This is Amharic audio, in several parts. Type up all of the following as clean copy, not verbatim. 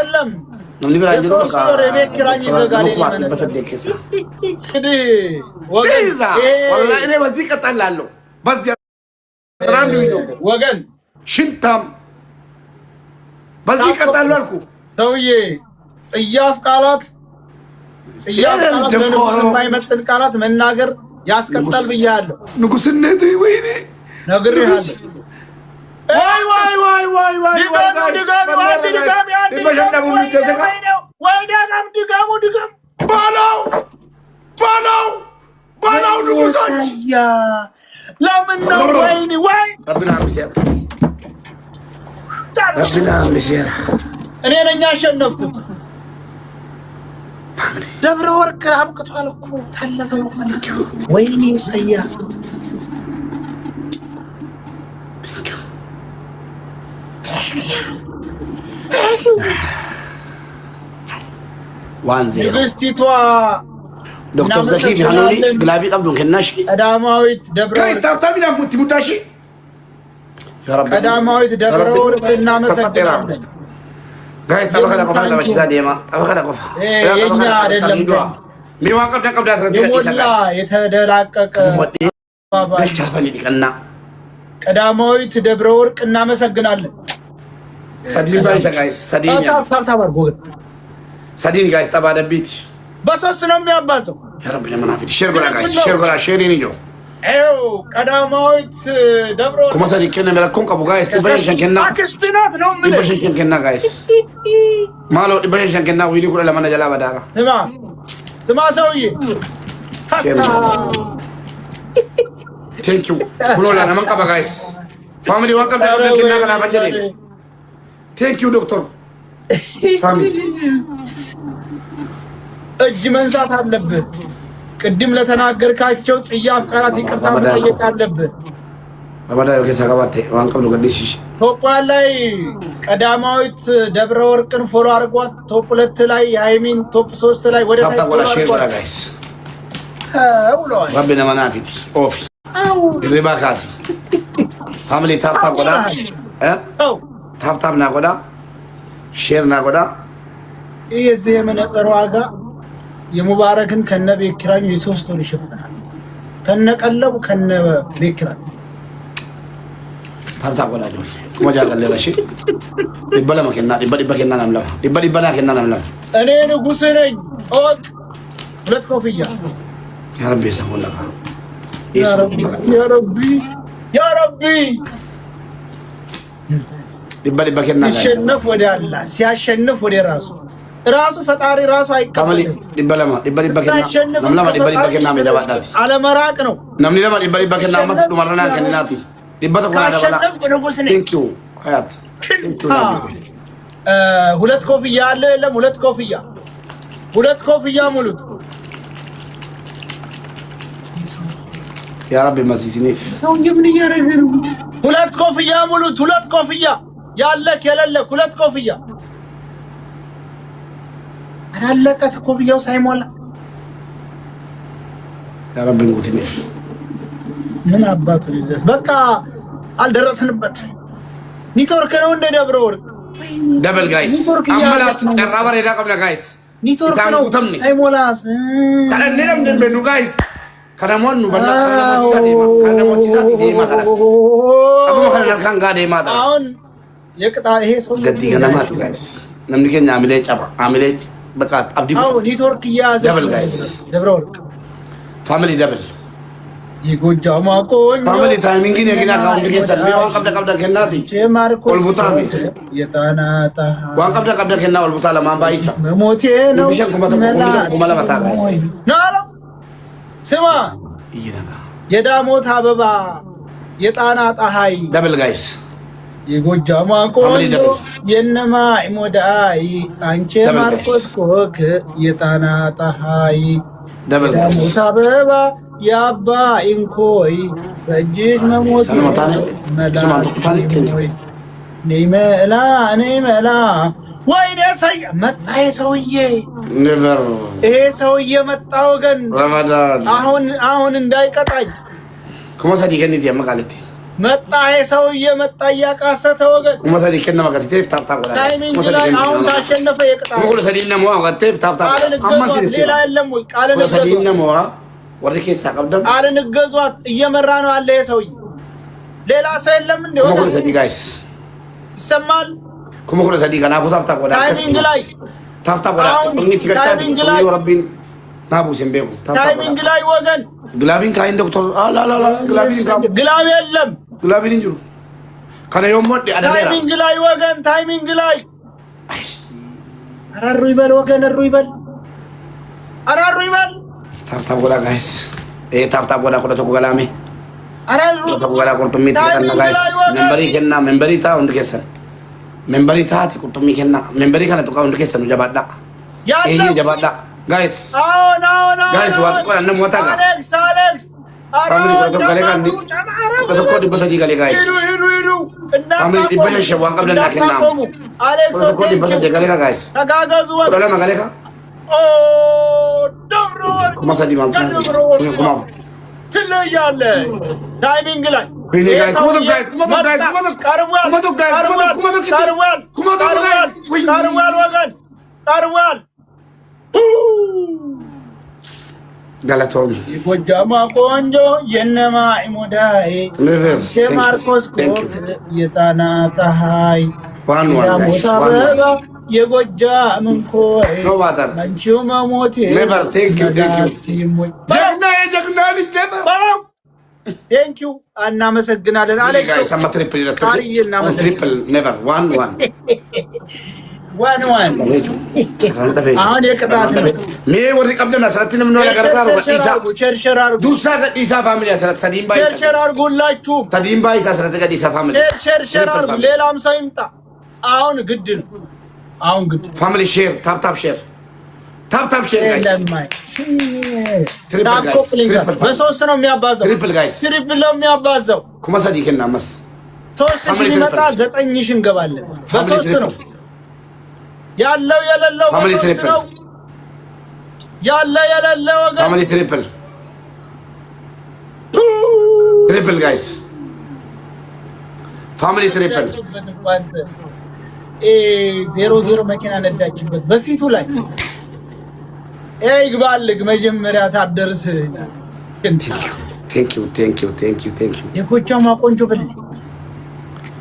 የለም namni biraa jiru የቤት ኪራይ ይዘጋል والله እኔ በዚህ ቀጣላለሁ በዚህ ስራም ወገን ሽንታም በዚህ ቀጣላለሁ አልኩ ሰውዬ ጽያፍ ቃላት ለንጉስ የማይመጥን ቃላት መናገር ያስቀጣል ብያለሁ ንጉስነት ወይኔ ነግሬሃለሁ ድጋም ባላው ንጉሶች ለምን ነው ወይኔ ወይ ረቢና ምስያ እኔ ነኝ ያሸነፍኩት ደብረ ወርቅ አብቅቷል እኮ ታለፈ ማለት ወይኔ ሰያ وانزل ንግስቲቷ دكتور زكي بيحنوني قلابي قبلهم كناشي ቀዳማዊት ደብረ كايس تابتابي نام موتي مداشي يا رب ቀዳማዊት ደብረ ወርቅ እናመሰግናለን كايس تابخنا قفا لا ماشي زاديما تابخنا قفا የኛ አይደለም ሚዋቀብ ደቀብ ዳስረን የሞላ የተደላቀቀ በቻፈኒ ዲቀና ቀዳማዊት ደብረ ወርቅ እናመሰግናለን ሰዲን ባይሰ ጋይስ ሰዲን ታብታብ አድርጎ ሰዲን ጋይስ ተባደቢት በሶስት ነው የሚያባዘው يا رب لمن عافيت شير غلا ጋይስ شير غلا شيرين جو ኤው ቀዳማዊት ደብረ ወርቅ كما صديق كنا ملكون كابو ጋይስ ዲበሽን ከና አክስቲናት ነው ምን ዲበሽን ከና ጋይስ ማሎ ዲበሽን ከና ወይኒ ኩለ ለማና ጀላ ባዳራ ስማ ሰውዬ ታሳ ቴንክ ዩ ኩሎላ ለማን ቀባ ጋይስ ፋሚሊ ዋቀብ ደቀብ ከና ገና ፈጀለ ቴንክ ዩ ዶክተር ሳሚ እጅ መንሳት አለብህ ቅድም ለተናገርካቸው ጽያፍ ቃላት ይቅርታ መጠየቅ አለብህ ረባዳ ከሰጋባቴ ዋንቀብ ነው ገዲሲሽ ቶፕ ላይ ቀዳማዊት ደብረ ወርቅን ፎሎ አድርጓት ቶፕ 2 ላይ ሃይሚን ቶፕ 3 ላይ ወደ ታች ወላ ሼር ወላ ጋይስ ውለዋል ረቢና መናፊት ኦፊ ሪባካሲ ፋሚሊ ታፕታፕ ወላ ታፕታፕ ና ወላ ሼር ና ወላ የዚህ የመነጽር ዋጋ የሙባረክን ከነቤት ኪራዩ የሶስት ወር ይሸፍናል ከነቀለቡ ከነቤት ኪራዩ ታፕታፕ ወላ ነው ኮጃ ቀለለሽ ዲበላ መከና ዲበላ ከና ናምላ ዲበላ ከና ናምላ እኔ ንጉስ ነኝ ኦክ ሁለት ኮፍያ ያ ረቢ ሰሙላ ያ ረቢ ዲበላ ከና ሲሸነፍ ወደ አላህ ሲያሸንፍ ወደ ራሱ ፈጣሪ ራሱ አይቀበልም ዲበላማ ከና ናምላ ዲበላ ከና መዳባዳት አለመራቅ ነው ናምኒ ለማ ዲበላ ከና ማስዱ ማረና ከናቲ ዲበታ ኮና ደባላ ቴንክ ዩ ሀያት ሁለት ኮፍያ አለ የለም ሁለት ኮፍያ ሙሉት ያ ረቢ ማሲሲኒፍ ምን እያደረገ ነው ሁለት ኮፍያ ያለክ የሌለክ ሁለት ኮፍያ አላለቀ ኮፍያው ሳይሞላ ያ ረቢ እንጉትኒፍ ምን አባቱ ይዘስ በቃ አልደረስንበት ኔትወርክ ነው እንደ ደብረ ወርቅ ደብል ጋይስ አመላስ ቀራባሬ ዳቀብለ ጋይስ ኔትወርክ ነው ሳይሞላስ ታረነም ደንበኑ ጋይስ ከነሞኑ በላ ከነሞች ሳቲ ዴማ ካላስ አቡ መከነል ካን ጋዴ ማታ አሁን የቅጣ ይሄ ሰው ገዲ ገናማቱ ጋይስ ነምኒከኛ አምሌ ጫባ አምሌ በቃ አብዲ አው ኔትወርክ ያዘ ደብል ጋይስ ደብረ ወርቅ ፋሚሊ ደብል የጎጃማ ቆንጆ ፋሚሊ ታይሚንግ የግና ካውንት ከሰል ቢዋን ቀብደ ከናቲ ኦልቡታ የጣናታ ዋን ቀብደ ከና ኦልቡታ ለማን ባይሳ መሞቴ ነው ቢሸን ኩመለ መታ ጋይስ ናላ ስማ ይነጋ የዳሞት አበባ የጣና ፀሐይ ደብል ጋይስ የጎጃማ ቆንጆ የነማ ኢሞዳይ አንቺ ማርቆስ ኮክ የጣና ፀሐይ ደብል ጋይስ የዳሞት አበባ ያባ ኢንኮይ በእጅግ መሞት ነይመላ ወይኔ ሰውዬ መጣ ሰውዬ ነበር ይሄ ሰውዬ መጣ ወገን ረመዳን አሁን እንዳይቀጣኝ ኮሞ ሰዲ ገኒት ያመቃለቲ መጣ ሰውዬ መጣ እያቃሰተ ወገን ኩመሰዲ ከነማ ከቴፍ ታፕታፕ ወላ ታይሚንግ ላይ አሁን ታሸነፈ የቅጣት ሙሉ ሰዲነ ሞዋ ከቴፍ ታፕታፕ አማሲ ሌላ የለም ወይ ቃል ነው ሰዲነ ሞዋ ወርኬሳ ቀብደም ቃል ንገዟት እየመራ ነው አለ ሰውዬ ሌላ ሰው የለም እንዴ ሙሉ ሰዲ ጋይስ ይሰማል ሙሉ ሰዲ ከናፉ ታፕታፕ ወላ ታይሚንግ ላይ ታፕታፕ ወላ እንት ከቻት ረቢን ናቡ ሲምቤኩ ታይሚንግ ላይ ወገን ግላቪን ካይን ዶክተር አላላላ ግላቪ የለም ግላቪን እንጅሩ ከነ የሞድ አዳራ ታይሚንግ ላይ ወገን ታይሚንግ ላይ አራሩ ይበል ወገን አራሩ ይበል ታፕታፕ ወላ ጋይስ ታፕታፕ ወላ ኮለቶ ገላሜ አራሩ ወላ ቁርጡሚ ተከና ጋይስ መንበሪ ታ ወንድ ከሰን መንበሪ ታቲ ቁርጡሚ ከና መንበሪ ከነ ተቃ ወንድ ከሰን ጀባዳ ይሄ ጀባዳ ጋይስ ጋይስ ዋት ቆራ ነው ሞታ ጋ አሌክስ ፋሚሊ ኮቶ ገለ ጋንዲ ኮቶ ኮዲ በሰዲ ገለ ጋይስ ሂዱ ፋሚሊ ዲበሽ ሸዋን ቀብለና ከና አሌክስ ኮቶ ኮዲ በሰዲ ገለ ጋ ጋይስ ተጋገዙ ወላ ማገለ ጋ ኦ ደብሮ ኩማ ሰዲ ማም ኩማ ትለያለ ታይሚንግ ላይ ቢኒ ጋይስ ኩማ ጋይስ ቀርቧል ወገን ቀርቧል ጋላቶኒ የጎጃማ ቆንጆ የነማ ኢሞዳይ የማርቆስ ኮክ የጣና ፀሐይ የጎጃም እንኮይ አንቺው መሞቴ ቴንኪው እናመሰግናለን አሌክስ ዋን አሁን የቅጣት ነው ሜ ወሪ ቀብደና ሰለትን ምን ነገር ጋር ወዲሳ ቸርቸር አርጉ ዱርሳ ገዲሳ ፋሚሊ ሰለት ሰዲም ባይ ቸርቸር አርጉላችሁ ሰዲም ባይ ሰለት ገዲሳ ፋሚሊ ቸርቸር አርጉ ሌላም ሰው ይምጣ አሁን ግድ ነው ፋሚሊ ሼር ታፕ ሼር ጋይስ በሶስት ነው የሚያባዛው ትሪፕል ጋይስ ትሪፕል ነው የሚያባዛው ኩመሰዲ ከና መስ 3000 ይመጣ 9000 እንገባለን በሶስት ነው ያለው የሌለው በሶስት ነው የሌለው ወገን ፋሚሊ ትሪፕል ጋይስ ፋሚሊ ትሪፕል 00 መኪና ነዳችበት በፊቱ ላይ ይግባልግ መጀመሪያ ታደርስ ቴንክ ዩ የጎጃማ ቆንጆ በል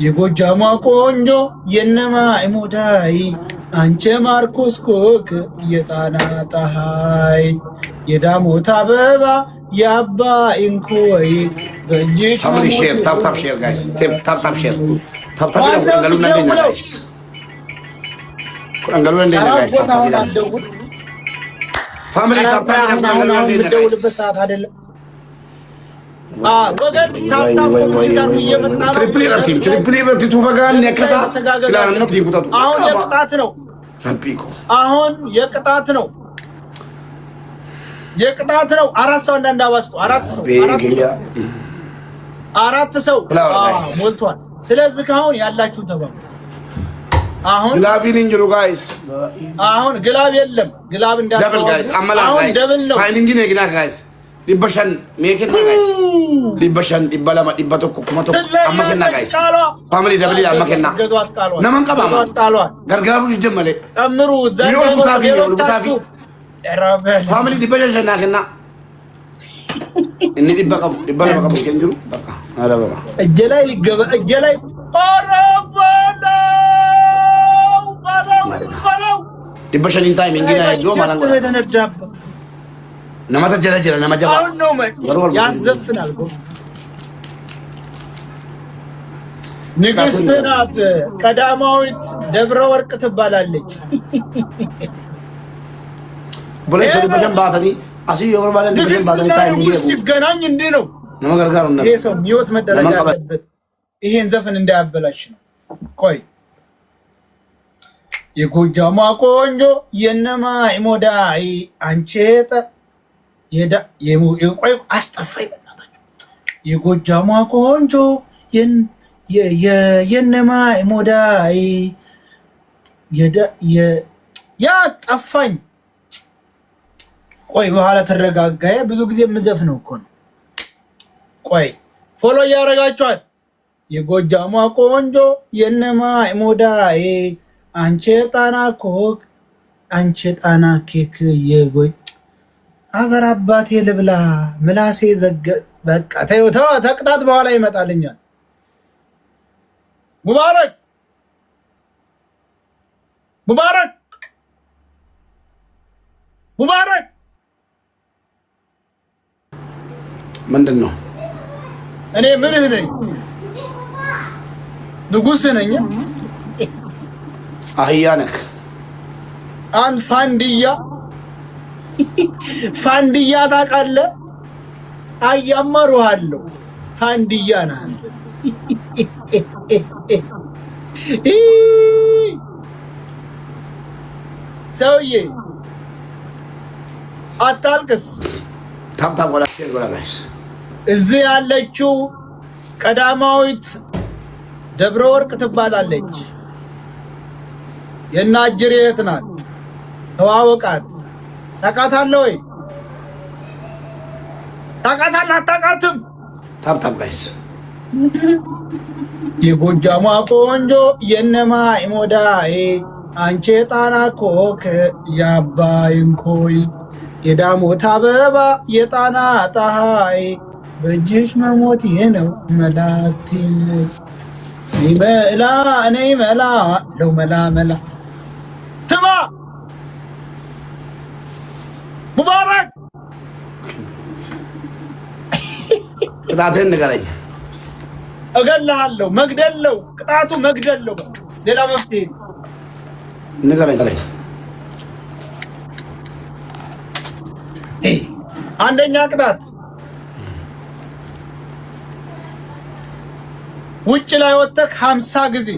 የጎጃማ ቆንጆ የነማ ኢሞዳይ አንቺ ማርቆስ ኮክ የጣና ፀሐይ የዳሞት አበባ የአባ ኢንኮይ በእጅሽ ፋሚሊ ሼር ታፕ ሼር ጋይስ ታፕ ሼር ታፕ ገሉና እንደኛ ጋይስ ገሉና እንደኛ ጋይስ ፋሚሊ ታፕ ገሉና እንደኛ ጋይስ ሰዓት አይደለም ወገን ታፕ እየመጣ ትሪፕል ቱፈጋን የከሳ ስላን ነው ዲቁጣቱ አሁን የቅጣት ነው አራት ሰው እንዳንዳባስጡ አራት ሰው ሞልቷል ስለዚህ ካሁን ያላችሁ ተባሉ አሁን ግላቪን እንጅሩ ጋይስ አሁን ግላብ የለም ግላብ እንዳለ ደብል ጋይስ አመላ ጋይስ ደብል ነው ታይሚንግ ነው ግና ጋይስ ዲበሻን ሜከና ጋይስ ዲበሻን ዲባላማ ዲባቶኩ ኩማቶ አመከና ጋይስ ፋሚሊ ደብል አመከና ነማን ቀባማ ገርጋሩ ይጀመለ አምሩ ዘንዶ ታፊ ፋሚሊ ዲበሻን ናከና እኒ ዲባቀም ዲባላማ ከንጅሩ በቃ አረባ እጀላይ ሊገባ እጀላይ ባላው ዲበሻን ታይሚንግ ነው ያጆ ማላንጎ ነማታ ጀራጀራ ነማጀባ ነው ያዘፍናል ንግስት ናት ቀዳማዊት ደብረ ወርቅ ትባላለች ብለሽ በደም ባታኒ አሲዮ ወርባለ ንግስት ባታኒ ታይሚንግ ሲገናኝ እንዴ ነው ነመገርጋሩ ነው ይሄ ሰው ሚወት መደረጃ አለበት ይሄን ዘፈን እንዳያበላሽ ነው ቆይ የጎጃማ ቆንጆ የነማ ኢሞዳይ አንቼታ የቆይ አስጠፋኝ በእናታችሁ የጎጃማ ቆንጆ የነማ ኢሞዳይ ጠፋኝ ቆይ በኋላ ተረጋጋየ ብዙ ጊዜ የምዘፍነው እኮ ነው ቆይ ፎሎ እያደረጋችኋል የጎጃሟ ቆንጆ የነማይ ሞዳዬ አንቺ ጣና ኮክ አንቺ ጣና ኬክ የጎይ አገር አባቴ ልብላ ምላሴ ዘገ በቃ ተው ተቅጣት በኋላ ይመጣልኛል። ሙባረክ ሙባረክ ሙባረክ ምንድን ነው? እኔ ምንህ ነኝ? ንጉስ ነኝ? አህያ ነህ? አንድ ፋንድያ ታውቃለህ? አያመሩሃለሁ ፋንድያ ነህ አንተ። ሰውዬ አታልቅስ። ታብታብ ወላ ጋይስ እዚህ ያለችው ቀዳማዊት ደብረ ወርቅ ትባላለች። የናጅሬ እህት ናት። ተዋወቃት። ታውቃታለህ ወይ? ታውቃታለህ? አታውቃትም? ታብታብ ጋይስ የጎጃሟ ቆንጆ የነማይ ሞዳዬ አንቺ ጣና ኮክ የአባይን ኮይ የዳሞት አበባ የጣና ፀሐይ በእጅሽ መሞቴ ነው መላቲ ይመላ እኔ መላ ለው መላ ስማ ሙባረክ ቅጣትህን ንገረኝ። እገልሃለሁ። መግደለው ቅጣቱ መግደለው። ሌላ መፍትሄ ንገረኝ። አንደኛ ቅጣት ውጭ ላይ ወጥተህ 50 ጊዜ